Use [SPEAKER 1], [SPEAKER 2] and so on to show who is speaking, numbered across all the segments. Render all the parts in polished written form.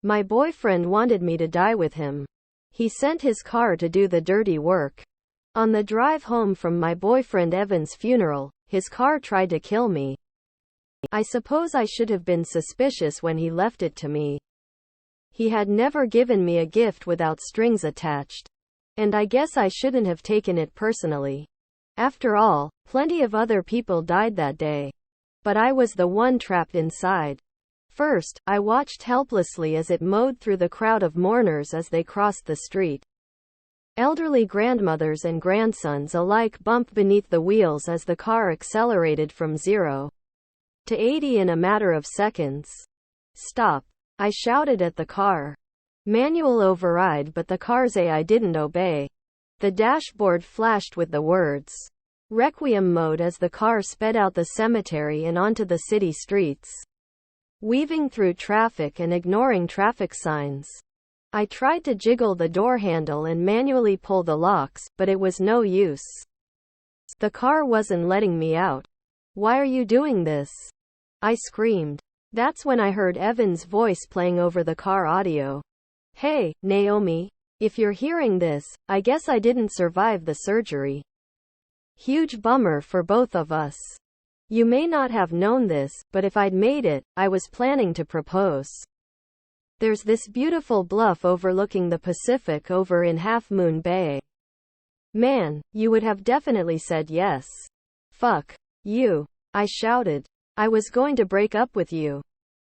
[SPEAKER 1] My boyfriend wanted me to die with him. He sent his car to do the dirty work. On the drive home from my boyfriend Evan's funeral, his car tried to kill me. I suppose I should have been suspicious when he left it to me. He had never given me a gift without strings attached. And I guess I shouldn't have taken it personally. After all, plenty of other people died that day. But I was the one trapped inside. First, I watched helplessly as it mowed through the crowd of mourners as they crossed the street. Elderly grandmothers and grandsons alike bumped beneath the wheels as the car accelerated from 0 to 80 in a matter of seconds. Stop! I shouted at the car. Manual override, but the car's AI didn't obey. The dashboard flashed with the words Requiem mode as the car sped out the cemetery and onto the city streets, weaving through traffic and ignoring traffic signs. I tried to jiggle the door handle and manually pull the locks, but it was no use. The car wasn't letting me out. Why are you doing this? I screamed. That's when I heard Evan's voice playing over the car audio. Hey, Naomi. If you're hearing this, I guess I didn't survive the surgery. Huge bummer for both of us. You may not have known this, but if I'd made it, I was planning to propose. There's this beautiful bluff overlooking the Pacific over in Half Moon Bay. Man, you would have definitely said yes. Fuck you, I shouted. I was going to break up with you.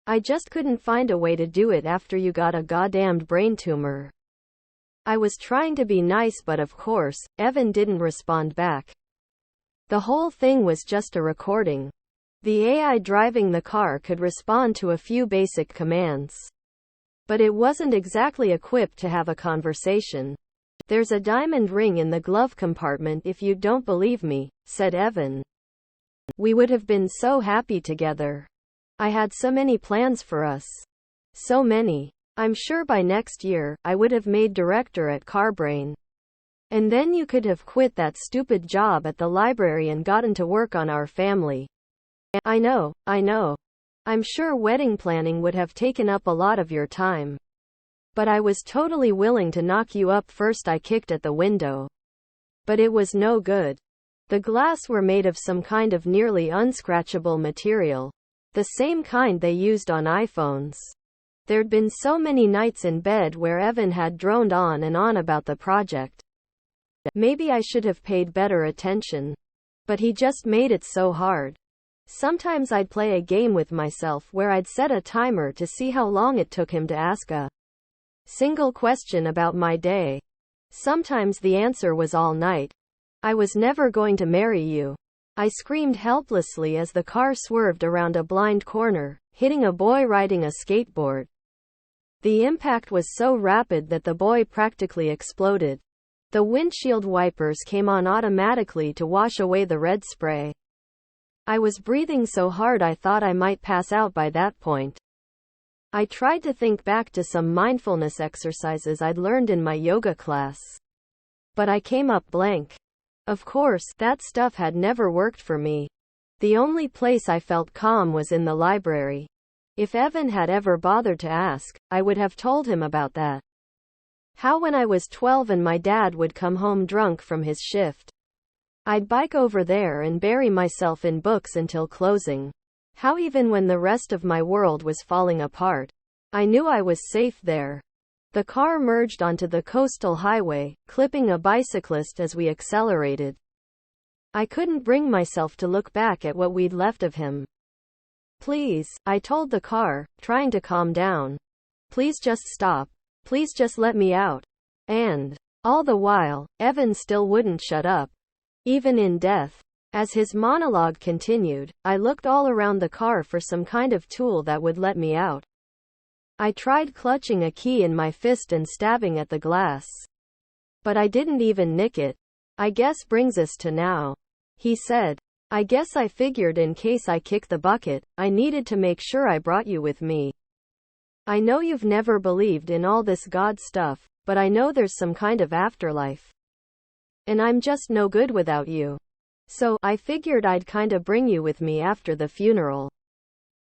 [SPEAKER 1] I just couldn't find a way to do it after you got a goddamned brain tumor. I was trying to be nice, but of course, Evan didn't respond back. The whole thing was just a recording. The AI driving the car could respond to a few basic commands. But it wasn't exactly equipped to have a conversation. There's a diamond ring in the glove compartment if you don't believe me, said Evan. We would have been so happy together. I had so many plans for us. So many. I'm sure by next year, I would have made director at Carbrain. And then you could have quit that stupid job at the library and gotten to work on our family. I know. I'm sure wedding planning would have taken up a lot of your time. But I was totally willing to knock you up first. I kicked at the window. But it was no good. The glass were made of some kind of nearly unscratchable material. The same kind they used on iPhones. There'd been so many nights in bed where Evan had droned on and on about the project. Maybe I should have paid better attention. But he just made it so hard. Sometimes I'd play a game with myself where I'd set a timer to see how long it took him to ask a single question about my day. Sometimes the answer was all night. I was never going to marry you. I screamed helplessly as the car swerved around a blind corner, hitting a boy riding a skateboard. The impact was so rapid that the boy practically exploded. The windshield wipers came on automatically to wash away the red spray. I was breathing so hard I thought I might pass out by that point. I tried to think back to some mindfulness exercises I'd learned in my yoga class. But I came up blank. Of course, that stuff had never worked for me. The only place I felt calm was in the library. If Evan had ever bothered to ask, I would have told him about that. How when I was 12 and my dad would come home drunk from his shift, I'd bike over there and bury myself in books until closing. How even when the rest of my world was falling apart, I knew I was safe there. The car merged onto the coastal highway, clipping a bicyclist as we accelerated. I couldn't bring myself to look back at what we'd left of him. Please, I told the car, trying to calm down. Please just stop. Please just let me out. And all the while, Evan still wouldn't shut up. Even in death. As his monologue continued, I looked all around the car for some kind of tool that would let me out. I tried clutching a key in my fist and stabbing at the glass. But I didn't even nick it. I guess brings us to now. He said. I guess I figured in case I kicked the bucket, I needed to make sure I brought you with me. I know you've never believed in all this God stuff, but I know there's some kind of afterlife. And I'm just no good without you. So, I figured I'd kinda bring you with me after the funeral.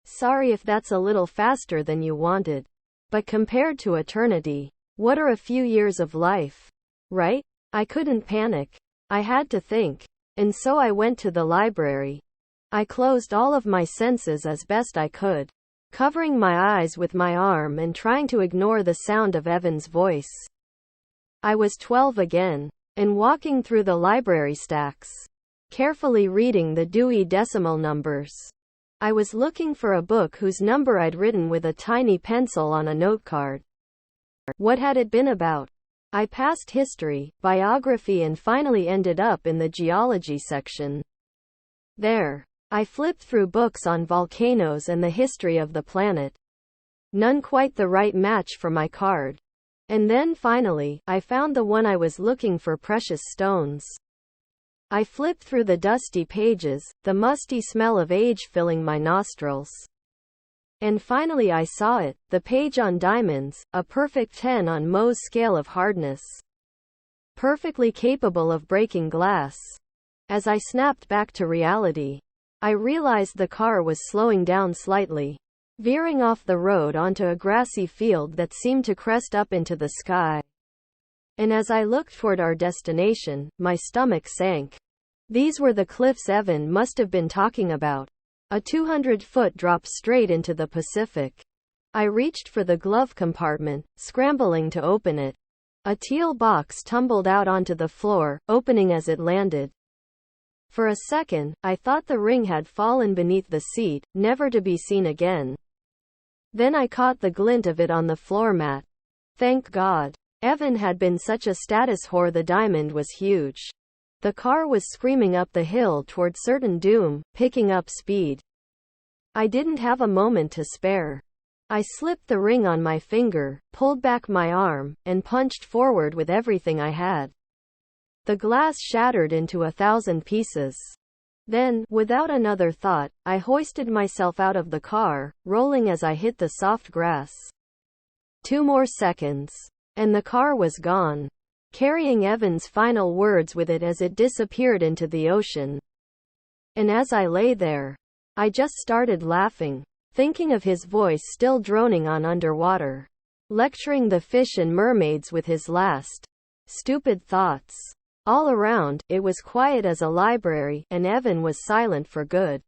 [SPEAKER 1] Sorry if that's a little faster than you wanted. But compared to eternity, what are a few years of life? Right? I couldn't panic. I had to think. And so I went to the library. I closed all of my senses as best I could, covering my eyes with my arm and trying to ignore the sound of Evan's voice. I was 12 again, and walking through the library stacks, carefully reading the Dewey Decimal numbers. I was looking for a book whose number I'd written with a tiny pencil on a note card. What had it been about? I passed history, biography, and finally ended up in the geology section. There, I flipped through books on volcanoes and the history of the planet. None quite the right match for my card. And then finally, I found the one I was looking for: precious stones. I flipped through the dusty pages, the musty smell of age filling my nostrils. And finally I saw it, the page on diamonds, a perfect 10 on Mohs scale of hardness. Perfectly capable of breaking glass. As I snapped back to reality, I realized the car was slowing down slightly, veering off the road onto a grassy field that seemed to crest up into the sky. And as I looked toward our destination, my stomach sank. These were the cliffs Evan must have been talking about. A 200-foot drop straight into the Pacific. I reached for the glove compartment, scrambling to open it. A teal box tumbled out onto the floor, opening as it landed. For a second, I thought the ring had fallen beneath the seat, never to be seen again. Then I caught the glint of it on the floor mat. Thank God. Evan had been such a status whore. The diamond was huge. The car was screaming up the hill toward certain doom, picking up speed. I didn't have a moment to spare. I slipped the ring on my finger, pulled back my arm, and punched forward with everything I had. The glass shattered into 1,000 pieces. Then, without another thought, I hoisted myself out of the car, rolling as I hit the soft grass. 2 more seconds, and the car was gone, carrying Evan's final words with it as it disappeared into the ocean. And as I lay there, I just started laughing, thinking of his voice still droning on underwater, lecturing the fish and mermaids with his last stupid thoughts. All around, it was quiet as a library, and Evan was silent for good.